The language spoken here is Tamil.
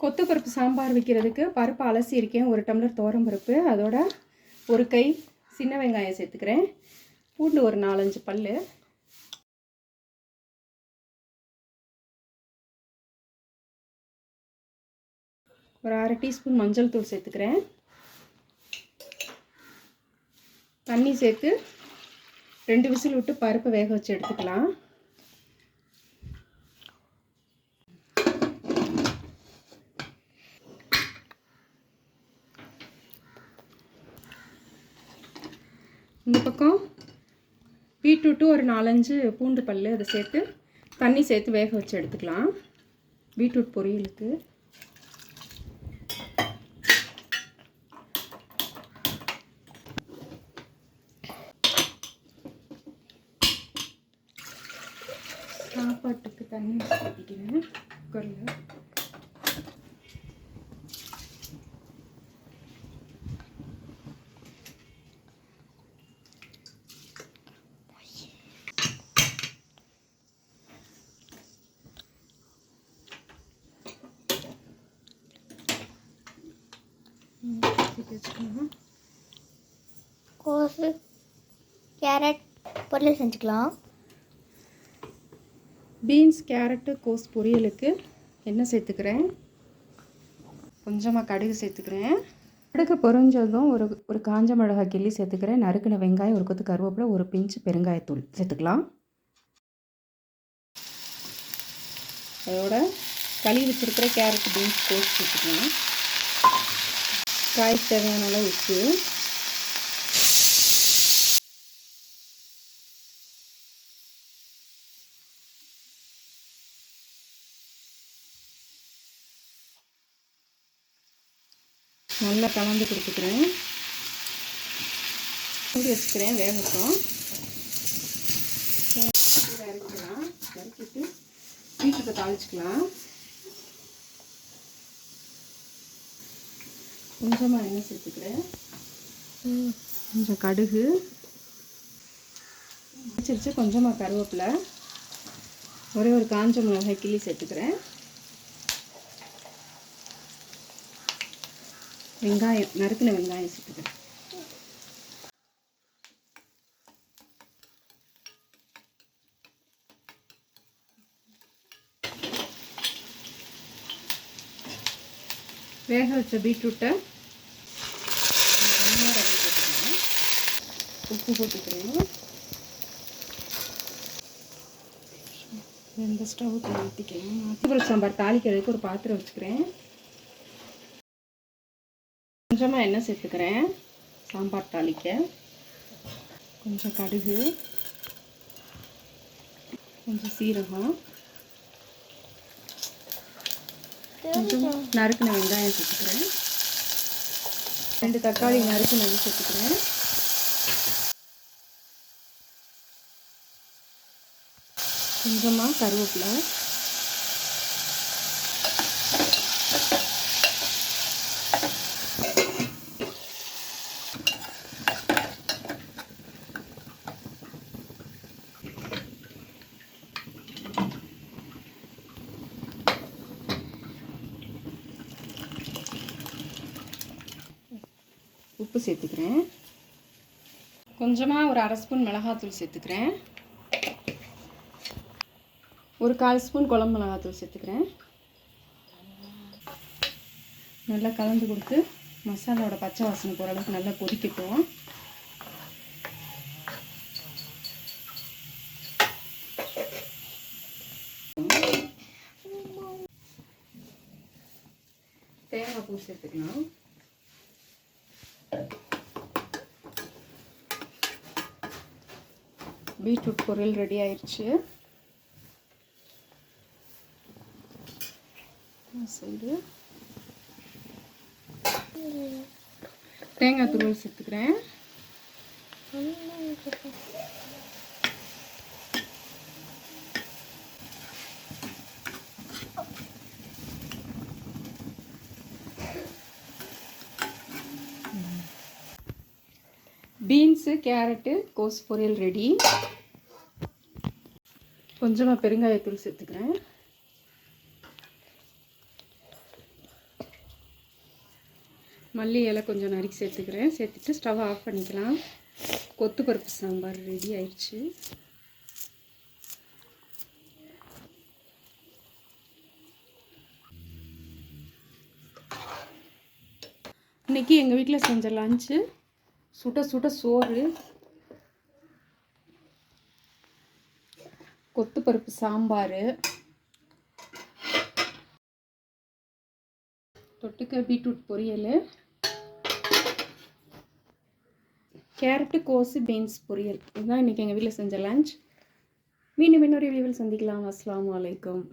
கொத்து பருப்பு சாம்பார் வைக்கிறதுக்கு பருப்பு அலசியிருக்கேன். 1 டம்ளர் துவரம் பருப்பு, அதோட ஒரு கை சின்ன வெங்காயம் சேர்த்துக்கிறேன். பூண்டு ஒரு 4-5 பல், ஒரு 1/2 டீஸ்பூன் மஞ்சள் தூள் சேர்த்துக்கிறேன். தண்ணி சேர்த்து 2 விசில் விட்டு பருப்பை வேக வச்சு எடுத்துக்கலாம். இந்த பக்கம் பீட்ரூட்டு ஒரு 4-5 பூண்டு பல், அதை சேர்த்து தண்ணி சேர்த்து வேக வச்சு எடுத்துக்கலாம். பீட்ரூட் பொரியலுக்கு சாப்பாட்டுக்கு தண்ணி ஊற்றிக்கிறேன் குக்கரில். கோஸு கேரட் பொரியல் செஞ்சுக்கலாம். பீன்ஸ் கேரட்டு கோஸ் பொரியலுக்கு எண்ணெய் சேர்த்துக்கிறேன். கொஞ்சமாக கடுகு சேர்த்துக்கிறேன். கடுகு பொரிஞ்சதும் ஒரு காஞ்ச மிளகாய் கிள்ளி சேர்த்துக்கிறேன். நறுக்கின வெங்காயம், ஒரு கொத்து கருவேப்பிலை, ஒரு பிஞ்சு பெருங்காயத்தூள் சேர்த்துக்கலாம். அதோட கழுவி வச்சுருக்கிற கேரட் பீன்ஸ் கோஸ் சேர்த்துக்கலாம். காய்க்கு தேவையான அளவு உப்பு, நல்லா கலந்து கொடுத்துக்கிறேன். மூடி வச்சுக்கிறேன் வேகட்டும். இறக்கலாம், இறக்கிட்டு பீட்ரூட்டை தாளிச்சிக்கலாம். கொஞ்சமாக எண்ணெய் சேர்த்துக்கிறேன். கொஞ்சம் கடுகு வச்சிருச்சு, கொஞ்சமாக கருவேப்பிலை, ஒரு காஞ்ச மிளகாய் கிள்ளி சேர்த்துக்கிறேன். வெங்காயம், நறுக்கின வெங்காயம் சேர்த்துக்கிறேன். வேக வச்ச பீட்ரூட்டை உப்பு போட்டுக்கிறேன். இந்த ஸ்டவ்வுக்கு ஊற்றிக்கலாம். பருப்பு சாம்பார் தாளிக்கிறதுக்கு ஒரு பாத்திரம் வச்சுக்கிறேன். கொஞ்சமாக எண்ணெய் சேர்த்துக்கிறேன். சாம்பார் தாளிக்க கொஞ்சம் கடுகு, கொஞ்சம் சீரகம், கொஞ்சம் நறுக்கின வெங்காயம் சேர்த்துக்கிறேன். 2 தக்காளி நறுக்கினது சேர்த்துக்கிறேன். கொஞ்சமாக கருவேப்பிலை, உப்பு சேர்த்துக்கிறேன். கொஞ்சமாக ஒரு 1/2 ஸ்பூன் மிளகாத்தூள் சேர்த்துக்கிறேன். ஒரு 1/4 ஸ்பூன் குழம்பு மிளகாத்தூள் சேர்த்துக்கிறேன். நல்லா கலந்து கொடுத்து மசாலாவோட பச்சை வாசனை போகிற அளவுக்கு நல்லா கொதிக்கட்டும். தேங்காய் பூ சேர்த்துக்கலாம். பீட்ரூட் பொரியல் ரெடி ஆயிடுச்சு. சைடு தேங்காய் துருவல் சேர்த்துக்கிறேன். பீன்ஸு கேரட்டு கோஸ் பொரியல் ரெடி. கொஞ்சமாக பெருங்காயத்தூள் சேர்த்துக்கிறேன். மல்லி இலை கொஞ்சம் நறுக்கி சேர்த்துக்கிறேன். சேர்த்துட்டு ஸ்டவ் ஆஃப் பண்ணிக்கலாம். கொத்து பருப்பு சாம்பார் ரெடி ஆயிடுச்சு. இன்றைக்கி எங்கள் வீட்டில் செஞ்ச லஞ்சு சுட சுட சோறு, கொத்து பருப்பு சாம்பார், தொட்டுக்க பீட்ரூட் பொரியல், கேரட்டு கோஸு பீன்ஸ் பொரியல். இதுதான் இன்றைக்கி எங்கள் வீட்டில் செஞ்ச லஞ்ச். மீண்டும் இன்னொரு வீடியோவில் சந்திக்கலாம். அஸ்ஸலாமு அலைக்கும்.